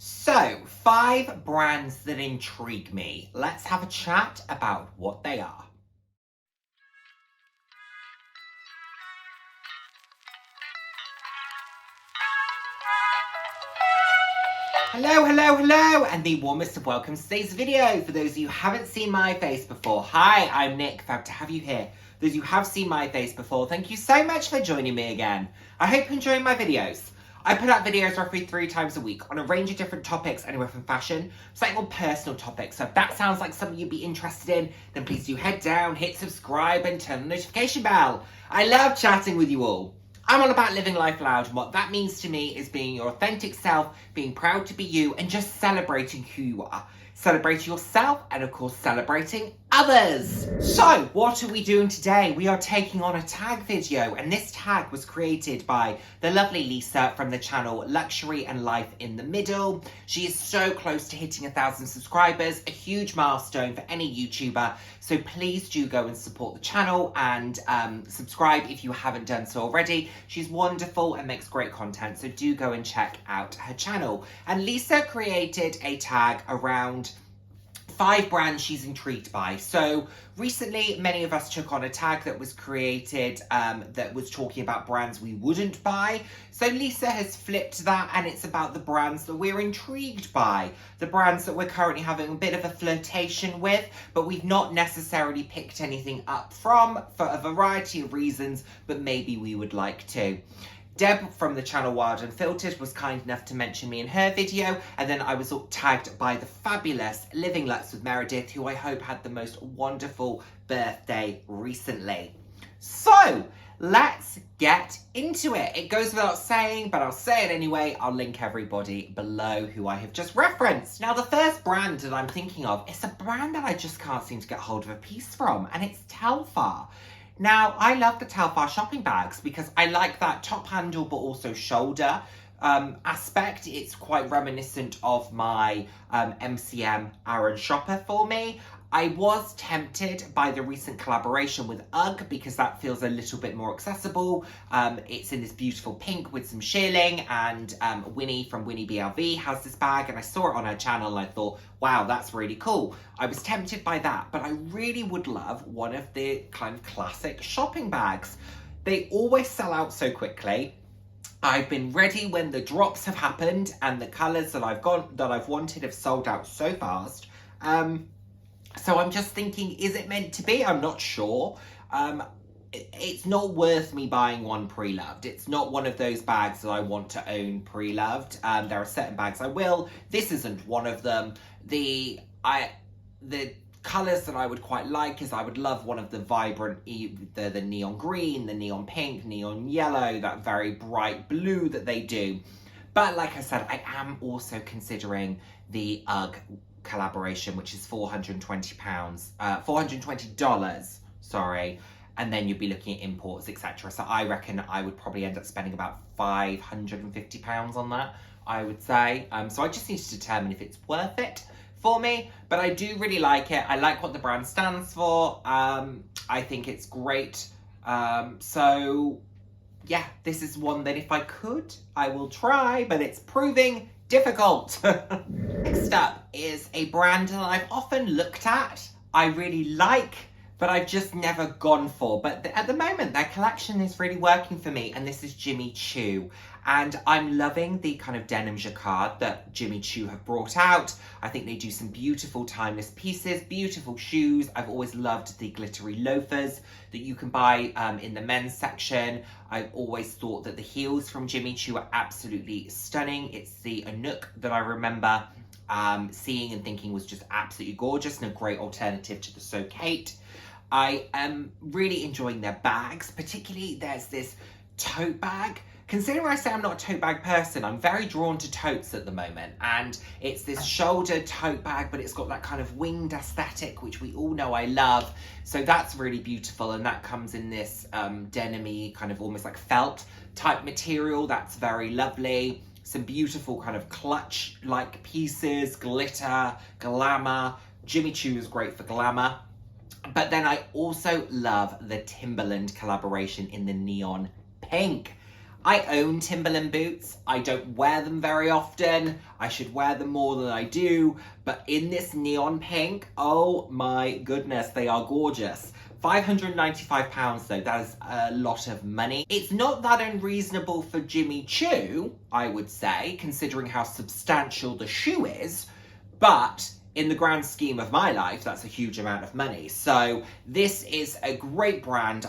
So, 5 brands that intrigue me. Let's have a chat about what they are. Hello, and the warmest of welcomes to today's video. For those of you who haven't seen my face before, hi, I'm Nick, glad to have you here. Those of you who have seen my face before, thank you so much for joining me again. I hope you're enjoying my videos. I put out videos roughly 3 times a week on a range of different topics, anywhere from fashion, slightly more personal topics. So if that sounds like something you'd be interested in, then please do head down, hit subscribe, and turn the notification bell. I love chatting with you all. I'm all about living life loud, and what that means to me is being your authentic self, being proud to be you, and just celebrating who you are. Celebrating yourself, and of course celebrating others. So, what are we doing today? We are taking on a tag video, and this tag was created by the lovely Lisa from the channel Luxury and Life in the Middle. She is so close to hitting 1,000 subscribers, a huge milestone for any YouTuber. So please do go and support the channel and subscribe if you haven't done so already. She's wonderful and makes great content, so do go and check out her channel. And Lisa created a tag around 5 brands she's intrigued by. So recently, many of us took on a tag that was created that was talking about brands we wouldn't buy. So Lisa has flipped that, and it's about the brands that we're intrigued by, the brands that we're currently having a bit of a flirtation with, but we've not necessarily picked anything up from for a variety of reasons, but maybe we would like to. Deb from the channel Wild Unfiltered was kind enough to mention me in her video, and then I was tagged by the fabulous Living Lux with Meredith, who I hope had the most wonderful birthday recently. So, let's get into it. It goes without saying, but I'll say it anyway. I'll link everybody below who I have just referenced. Now, the first brand that I'm thinking of is a brand that I just can't seem to get hold of a piece from, and it's Telfar. Now, I love the Telfar shopping bags because I like that top handle but also shoulder aspect. It's quite reminiscent of my MCM Aaron shopper for me. I was tempted by the recent collaboration with UGG because that feels a little bit more accessible. It's in this beautiful pink with some shearling, and Winnie from Winnie BLV has this bag, and I saw it on her channel and I thought, wow, that's really cool. I was tempted by that, but I really would love one of the kind of classic shopping bags. They always sell out so quickly. I've been ready when the drops have happened, and the colours that I've wanted have sold out so fast. So I'm just thinking, is it meant to be? I'm not sure. It's not worth me buying one pre-loved. It's not one of those bags that I want to own pre-loved. There are certain bags I will. This isn't one of them. The colours that I would quite like is I would love one of the vibrant, the neon green, the neon pink, neon yellow, that very bright blue that they do. But like I said, I am also considering the UGG collaboration, which is $420, sorry, and then you'd be looking at imports, etc. So I reckon I would probably end up spending about £550 on that, I would say. So I just need to determine if it's worth it for me, but I do really like it. I like what the brand stands for. I think it's great. So yeah, this is one that if I could, I will try, but it's proving difficult. Next up is a brand that I've often looked at, I really like, but I've just never gone for. But at the moment, their collection is really working for me, and this is Jimmy Choo. And I'm loving the kind of denim jacquard that Jimmy Choo have brought out. I think they do some beautiful timeless pieces, beautiful shoes. I've always loved the glittery loafers that you can buy in the men's section. I've always thought that the heels from Jimmy Choo are absolutely stunning. It's the Anouk that I remember seeing and thinking was just absolutely gorgeous and a great alternative to the So Kate. I am really enjoying their bags, particularly there's this tote bag. Considering I say I'm not a tote bag person, I'm very drawn to totes at the moment, and it's this shoulder tote bag, but it's got that kind of winged aesthetic, which we all know I love. So that's really beautiful, and that comes in this denim-y, kind of almost like felt type material. That's very lovely. Some beautiful kind of clutch-like pieces, glitter, glamour. Jimmy Choo is great for glamour. But then I also love the Timberland collaboration in the neon pink. I own Timberland boots. I don't wear them very often. I should wear them more than I do. But in this neon pink, oh my goodness, they are gorgeous. £595 though, that is a lot of money. It's not that unreasonable for Jimmy Choo, I would say, considering how substantial the shoe is, but in the grand scheme of my life, that's a huge amount of money. So this is a great brand.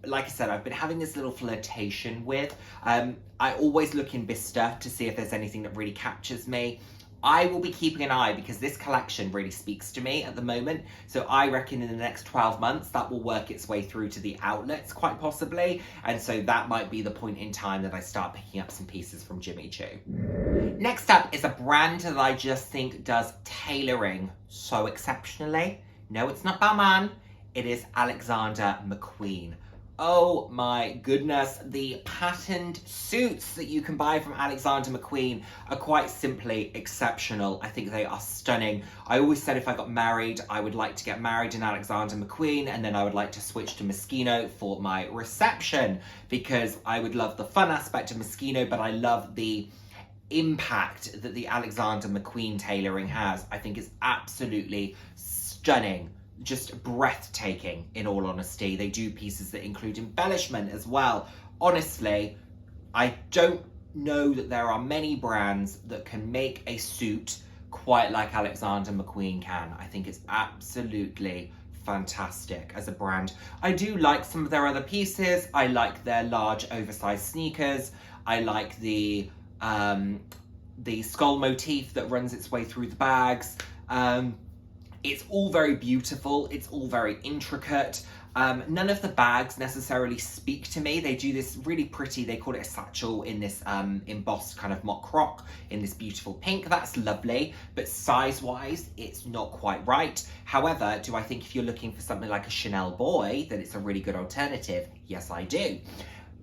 Like I said, I've been having this little flirtation with. I always look in Vista to see if there's anything that really captures me. I will be keeping an eye because this collection really speaks to me at the moment. So I reckon in the next 12 months, that will work its way through to the outlets quite possibly. And so that might be the point in time that I start picking up some pieces from Jimmy Choo. Next up is a brand that I just think does tailoring so exceptionally. No, it's not Balmain. It is Alexander McQueen. Oh my goodness, the patterned suits that you can buy from Alexander McQueen are quite simply exceptional. I think they are stunning. I always said if I got married, I would like to get married in Alexander McQueen, and then I would like to switch to Moschino for my reception, because I would love the fun aspect of Moschino, but I love the impact that the Alexander McQueen tailoring has. I think it's absolutely stunning. Just breathtaking, in all honesty. They do pieces that include embellishment as well. Honestly, I don't know that there are many brands that can make a suit quite like Alexander McQueen can. I think it's absolutely fantastic as a brand. I do like some of their other pieces. I like their large oversized sneakers. I like the skull motif that runs its way through the bags. It's all very beautiful. It's all very intricate. None of the bags necessarily speak to me. They do this really pretty, they call it a satchel in this embossed kind of mock croc in this beautiful pink. That's lovely, but size-wise, it's not quite right. However, do I think if you're looking for something like a Chanel boy, that it's a really good alternative? Yes, I do.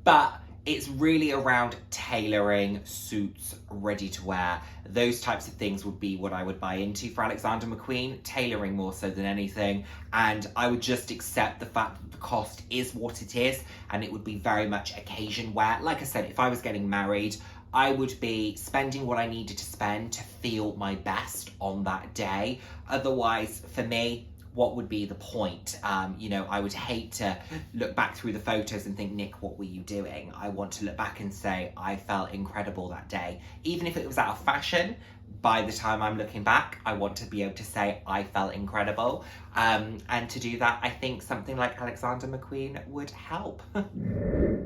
But it's really around tailoring, suits, ready to wear. Those types of things would be what I would buy into for Alexander McQueen, tailoring more so than anything. And I would just accept the fact that the cost is what it is, and it would be very much occasion wear. Like I said, if I was getting married, I would be spending what I needed to spend to feel my best on that day. Otherwise, for me, what would be the point? I would hate to look back through the photos and think, Nick, what were you doing? I want to look back and say, I felt incredible that day. Even if it was out of fashion, by the time I'm looking back, I want to be able to say I felt incredible. And to do that, I think something like Alexander McQueen would help.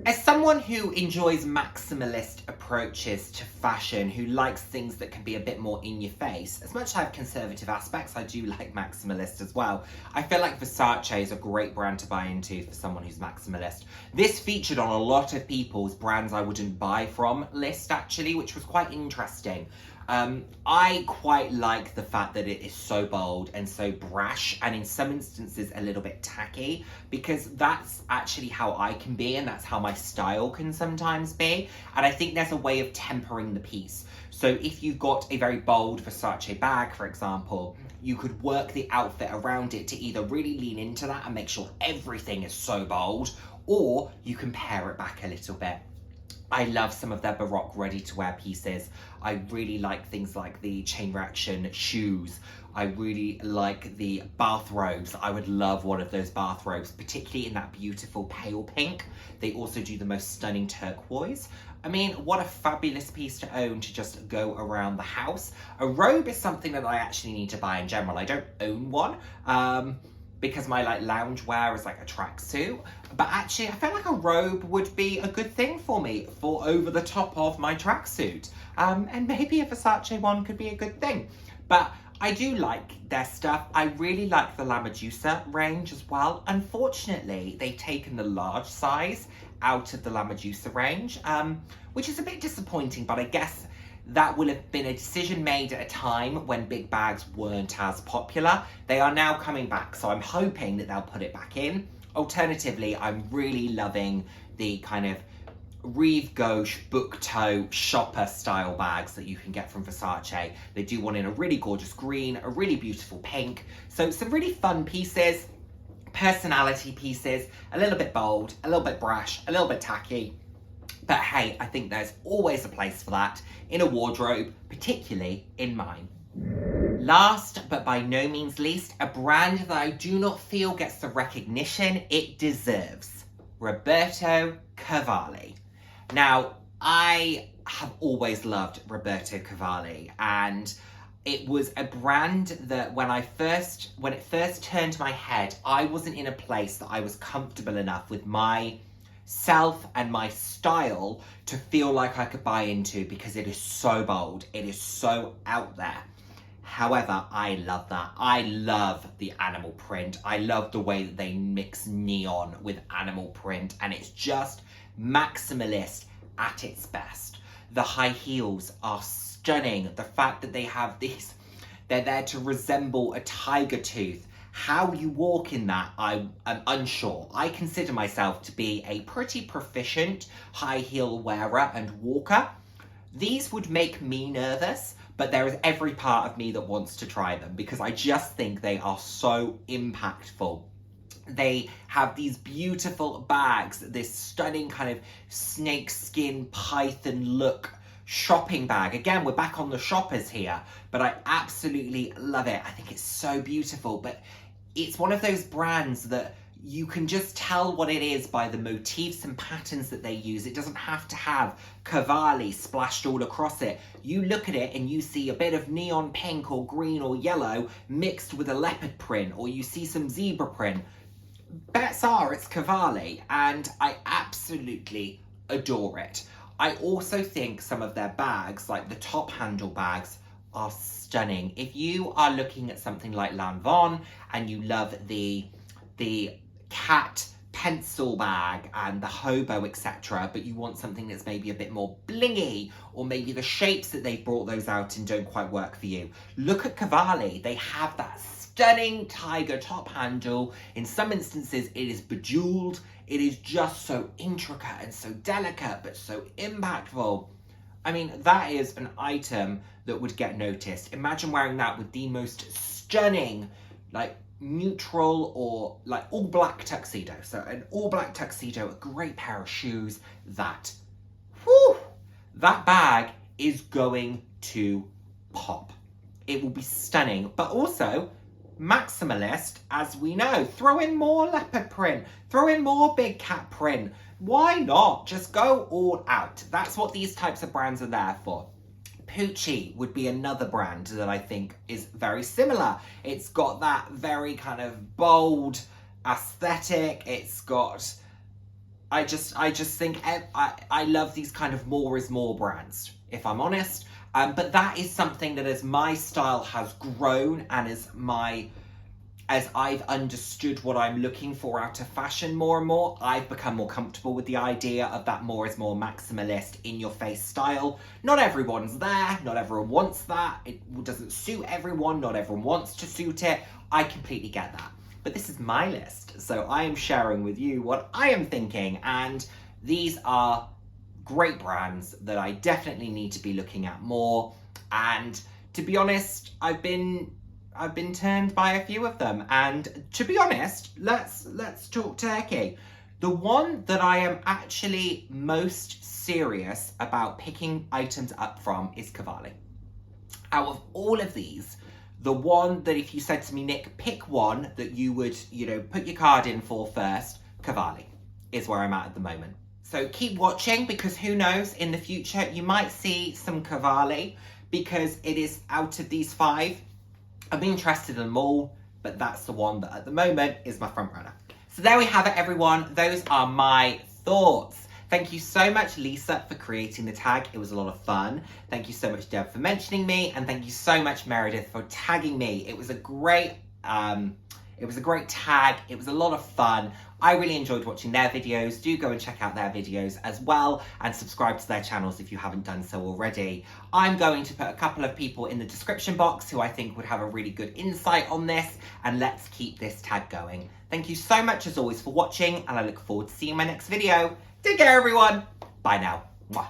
As someone who enjoys maximalist approaches to fashion, who likes things that can be a bit more in your face, as much as I have conservative aspects, I do like maximalist as well. I feel like Versace is a great brand to buy into for someone who's maximalist. This featured on a lot of people's brands I wouldn't buy from list, actually, which was quite interesting. I quite like the fact that it is so bold and so brash, and in some instances a little bit tacky, because that's actually how I can be, and that's how my style can sometimes be. And I think there's a way of tempering the piece. So if you've got a very bold Versace bag, for example, you could work the outfit around it to either really lean into that and make sure everything is so bold, or you can pare it back a little bit. I love some of their Baroque ready-to-wear pieces. I really like things like the chain reaction shoes. I really like the bathrobes. I would love one of those bathrobes, particularly in that beautiful pale pink. They also do the most stunning turquoise. I mean, what a fabulous piece to own to just go around the house. A robe is something that I actually need to buy in general. I don't own one. Because my lounge wear is like a tracksuit. But actually, I feel like a robe would be a good thing for me for over the top of my tracksuit. And maybe a Versace one could be a good thing. But I do like their stuff. I really like the La Medusa range as well. Unfortunately, they've taken the large size out of the La Medusa range, which is a bit disappointing, but I guess that will have been a decision made at a time when big bags weren't as popular. They are now coming back, so I'm hoping that they'll put it back in. Alternatively, I'm really loving the kind of Rive Gauche book toe shopper style bags that you can get from Versace. They do one in a really gorgeous green, a really beautiful pink. So some really fun pieces, personality pieces, a little bit bold, a little bit brash, a little bit tacky. But hey, I think there's always a place for that in a wardrobe, particularly in mine. Last, but by no means least, a brand that I do not feel gets the recognition it deserves. Roberto Cavalli. Now, I have always loved Roberto Cavalli, and it was a brand that when it first turned my head, I wasn't in a place that I was comfortable enough with myself and my style to feel like I could buy into, because it is so bold, it is so out there. However, I love that. I love the animal print. I love the way that they mix neon with animal print, and it's just maximalist at its best. The high heels are stunning. The fact that they have these, they're there to resemble a tiger tooth. How you walk in that, I am unsure. I consider myself to be a pretty proficient high heel wearer and walker. These would make me nervous, but there is every part of me that wants to try them because I just think they are so impactful. They have these beautiful bags, this stunning kind of snakeskin python look shopping bag. Again, we're back on the shoppers here, but I absolutely love it. I think it's so beautiful, but it's one of those brands that you can just tell what it is by the motifs and patterns that they use. It doesn't have to have Cavalli splashed all across it. You look at it and you see a bit of neon pink or green or yellow mixed with a leopard print, or you see some zebra print. Bets are it's Cavalli, and I absolutely adore it. I also think some of their bags, like the top handle bags, are stunning. If you are looking at something like Lanvin and you love the cat pencil bag and the hobo, etc., but you want something that's maybe a bit more blingy, or maybe the shapes that they've brought those out in don't quite work for you, look at Cavalli. They have that stunning tiger top handle. In some instances it is bejeweled. It is just so intricate and so delicate, but so impactful. I mean, that is an item that would get noticed. Imagine wearing that with the most stunning, like, neutral or like all black tuxedo. So an all black tuxedo, a great pair of shoes, that bag is going to pop. It will be stunning, but also maximalist, as we know. Throw in more leopard print, throw in more big cat print. Why not? Just go all out. That's what these types of brands are there for. Pucci would be another brand that I think is very similar. It's got that very kind of bold aesthetic. It's got, I just think I love these kind of more is more brands, if I'm honest. But that is something that as my style has grown and as I've understood what I'm looking for out of fashion more and more, I've become more comfortable with the idea of that more is more maximalist in-your-face style. Not everyone's there, not everyone wants that, it doesn't suit everyone, not everyone wants to suit it. I completely get that. But this is my list, so I am sharing with you what I am thinking, and these are great brands that I definitely need to be looking at more. And to be honest, I've been turned by a few of them, and to be honest, let's talk turkey. The one that I am actually most serious about picking items up from is Cavalli. Out of all of these, the one that if you said to me, Nick, pick one that you would, put your card in for first, Cavalli is where I'm at the moment. So keep watching, because who knows, in the future you might see some Cavalli, because it is out of these 5. I'm interested in them all, but that's the one that at the moment is my front runner. So there we have it, everyone. Those are my thoughts. Thank you so much, Lisa, for creating the tag. It was a lot of fun. Thank you so much, Deb, for mentioning me, and thank you so much, Meredith, for tagging me. It was a great tag. It was a lot of fun. I really enjoyed watching their videos. Do go and check out their videos as well, and subscribe to their channels if you haven't done so already. I'm going to put a couple of people in the description box who I think would have a really good insight on this, and let's keep this tag going. Thank you so much as always for watching, and I look forward to seeing my next video. Take care, everyone. Bye now. Mwah.